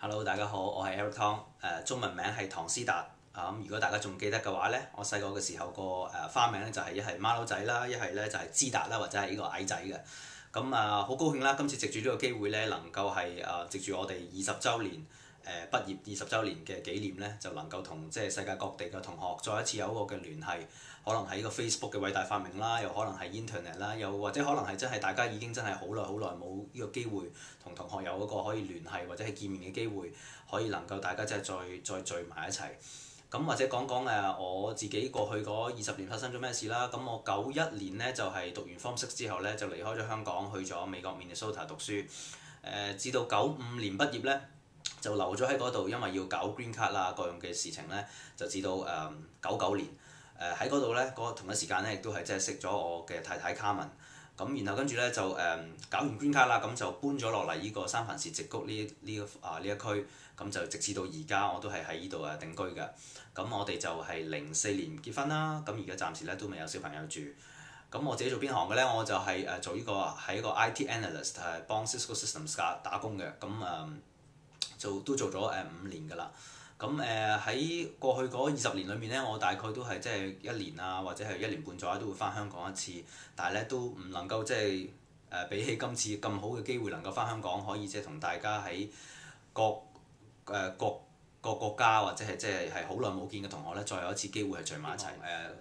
Hello，大家好，我係 Eric Tong，中文名係唐斯達。如果大家仲記得嘅話呢，我細個嘅時候個花名咧就係一係馬騮仔啦，一係咧就係茲達啦，或者係呢個矮仔嘅。好高興啦！今次藉住呢個機會咧，能夠係藉住我哋20週年畢業20週年嘅紀念咧，就能夠同即係世界各地嘅同學再一次有一個嘅聯繫。可能係呢個 Facebook 嘅偉大發明啦，又可能係 Internet 啦，又或者可能係真係大家已經真係好耐冇呢個機會同同學有一個可以聯繫或者係見面嘅機會，可以能夠大家即係再聚埋一齊。或者講講我自己過去嗰20年發生咗咩事啦。我91年咧就係讀完 Form 6之後咧就離開咗香港，去咗美國 Minnesota 讀書。至到95年畢業咧就留咗喺嗰度，因為要搞 Green Card 啦各樣嘅事情咧，就至到99年喺嗰度咧同一時間咧亦都係即係識咗我嘅太太 Carmen。然後跟住咧就搞完 Green Card 啦，咁就搬咗落嚟呢個三藩市矽谷呢一區，咁就直至到而家我都係喺呢度定居嘅。我哋就係04年結婚啦，而家暫時咧都未有小朋友住。我自己做邊行嘅咧？我就係做呢個喺一個 IT analyst， 係幫 Cisco Systems 打工嘅。都做咗5年㗎啦。喺過去嗰20年裏面咧，我大概都係即係1年啊，或者係1年半左右都會翻香港一次，但係咧都唔能夠即係比起今次咁好嘅機會能夠翻香港，可以即係同大家喺各國家或者係即係好耐冇見嘅同學咧，再有一次機會係聚埋一齊。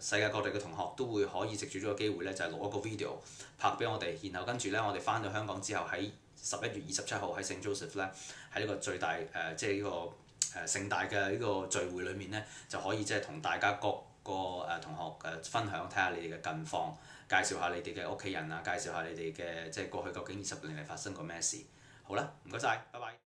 世界各地嘅同學都會可以藉住呢個機會咧，就係錄一個 video 拍俾我哋，然後跟住咧我哋翻到香港之後喺11月27號喺聖 Joseph 咧，喺呢個最大即係呢個盛大嘅呢個聚會裏面咧，就可以即係同大家各個同學分享，睇下你哋嘅近況，介紹下你哋嘅屋企人啊，介紹下你哋嘅即係過去究竟20年嚟發生過咩事。好啦，唔該晒，拜拜。